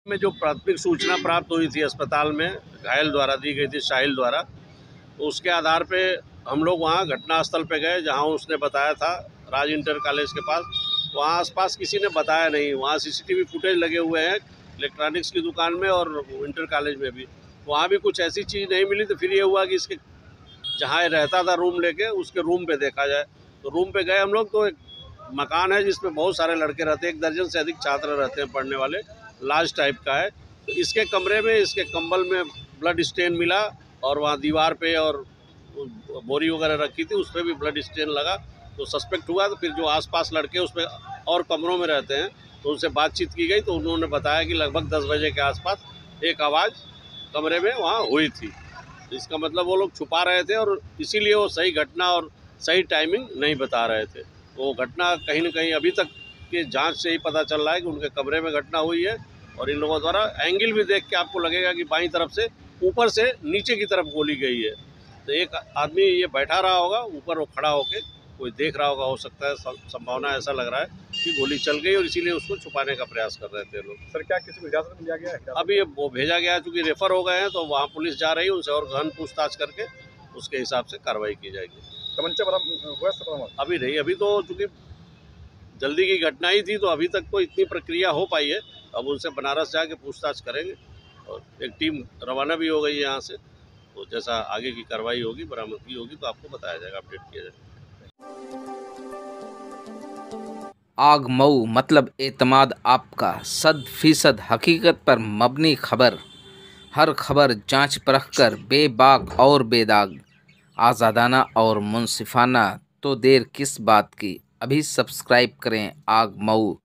में जो प्राथमिक सूचना प्राप्त हुई थी अस्पताल में घायल द्वारा दी गई थी, साहिल द्वारा, तो उसके आधार पे हम लोग वहाँ घटनास्थल पे गए जहाँ उसने बताया था, राज इंटर कॉलेज के पास। वहाँ आसपास किसी ने बताया नहीं। वहाँ सीसीटीवी फुटेज लगे हुए हैं इलेक्ट्रॉनिक्स की दुकान में और इंटर कॉलेज में भी। वहाँ भी कुछ ऐसी चीज़ नहीं मिली। तो फिर ये हुआ कि इसके जहाँ रहता था रूम लेके, उसके रूम पे देखा जाए। तो रूम पे गए हम लोग, तो एक मकान है जिसमें बहुत सारे लड़के रहते हैं, 1 दर्जन से अधिक छात्र रहते हैं पढ़ने वाले, लॉज टाइप का है। तो इसके कमरे में, इसके कंबल में ब्लड स्टेन मिला और वहाँ दीवार पे और बोरी वगैरह रखी थी उस पर भी ब्लड स्टेन लगा। तो सस्पेक्ट हुआ। तो फिर जो आसपास लड़के उस पर और कमरों में रहते हैं, तो उनसे बातचीत की गई। तो उन्होंने बताया कि लगभग 10 बजे के आसपास एक आवाज़ कमरे में वहाँ हुई थी। इसका मतलब वो लोग छुपा रहे थे और इसीलिए वो सही घटना और सही टाइमिंग नहीं बता रहे थे। वो घटना कहीं न कहीं अभी तक के जांच से ही पता चल रहा है कि उनके कमरे में घटना हुई है। और इन लोगों द्वारा एंगल भी देख के आपको लगेगा कि बाईं तरफ से ऊपर से नीचे की तरफ गोली गई है। तो एक आदमी ये बैठा रहा होगा, ऊपर वो खड़ा होके कोई देख रहा होगा, हो सकता है, संभावना ऐसा लग रहा है कि गोली चल गई और इसीलिए उसको छुपाने का प्रयास कर रहे थे लोग। सर, क्या किसी को हिरासत में लिया गया है? अभी वो भेजा गया है, चूँकि रेफर हो गए हैं, तो वहाँ पुलिस जा रही है, उनसे और गहन पूछताछ करके उसके हिसाब से कार्रवाई की जाएगी। तमंचा हुआ सब? अभी नहीं, अभी तो चूँकि जल्दी की घटना ही थी, तो अभी तक तो इतनी प्रक्रिया हो पाई है। अब उनसे बनारस जाके पूछताछ करेंगे और एक टीम रवाना भी हो गई है यहाँ से। तो जैसा आगे की कार्रवाई होगी, बरामदगी होगी, तो आपको बताया जाएगा, अपडेट किया जाएगा। आग मऊ मतलब एतमाद आपका 100% हकीकत पर मबनी खबर। हर खबर जांच परख कर बेबाक और बेदाग, आज़ादाना और मुनसिफाना। तो देर किस बात की, अभी सब्सक्राइब करें आग मऊ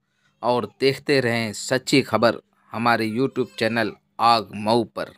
और देखते रहें सच्ची खबर हमारे यूट्यूब चैनल आग मऊ पर।